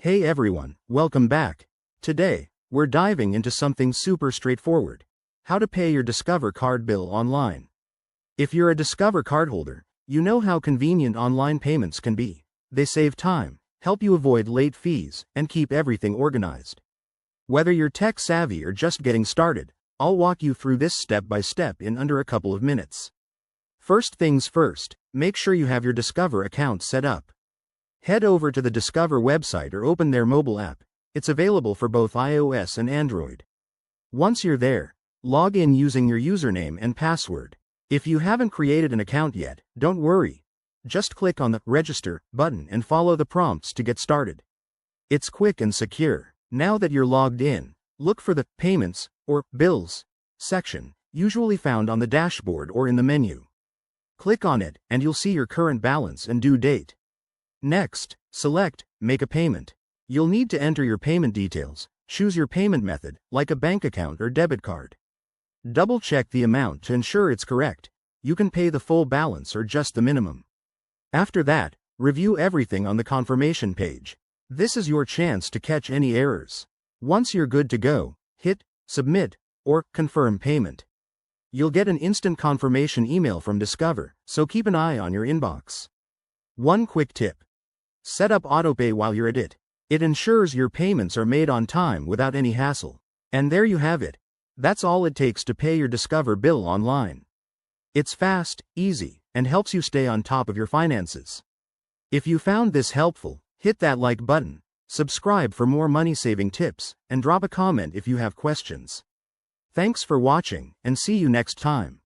Hey everyone, welcome back. Today, we're diving into something super straightforward. How to pay your Discover card bill online. If you're a Discover cardholder, you know how convenient online payments can be. They save time, help you avoid late fees, and keep everything organized. Whether you're tech savvy or just getting started, I'll walk you through this step by step in under a couple of minutes. First things first, make sure you have your Discover account set up. Head over to the Discover website or open their mobile app. It's available for both iOS and Android. Once you're there, log in using your username and password. If you haven't created an account yet, don't worry. Just click on the Register button and follow the prompts to get started. It's quick and secure. Now that you're logged in, look for the Payments or Bills section, usually found on the dashboard or in the menu. Click on it, and you'll see your current balance and due date. Next, select Make a Payment. You'll need to enter your payment details. Choose your payment method, like a bank account or debit card. Double-check the amount to ensure it's correct. You can pay the full balance or just the minimum. After that, review everything on the confirmation page. This is your chance to catch any errors. Once you're good to go, hit Submit or Confirm Payment. You'll get an instant confirmation email from Discover, so keep an eye on your inbox. One quick tip. Set up autopay while you're at it. It ensures your payments are made on time without any hassle. And there you have it. That's all it takes to pay your Discover bill online. It's fast, easy, and helps you stay on top of your finances. If you found this helpful, hit that like button, subscribe for more money-saving tips, and drop a comment if you have questions. Thanks for watching, and see you next time.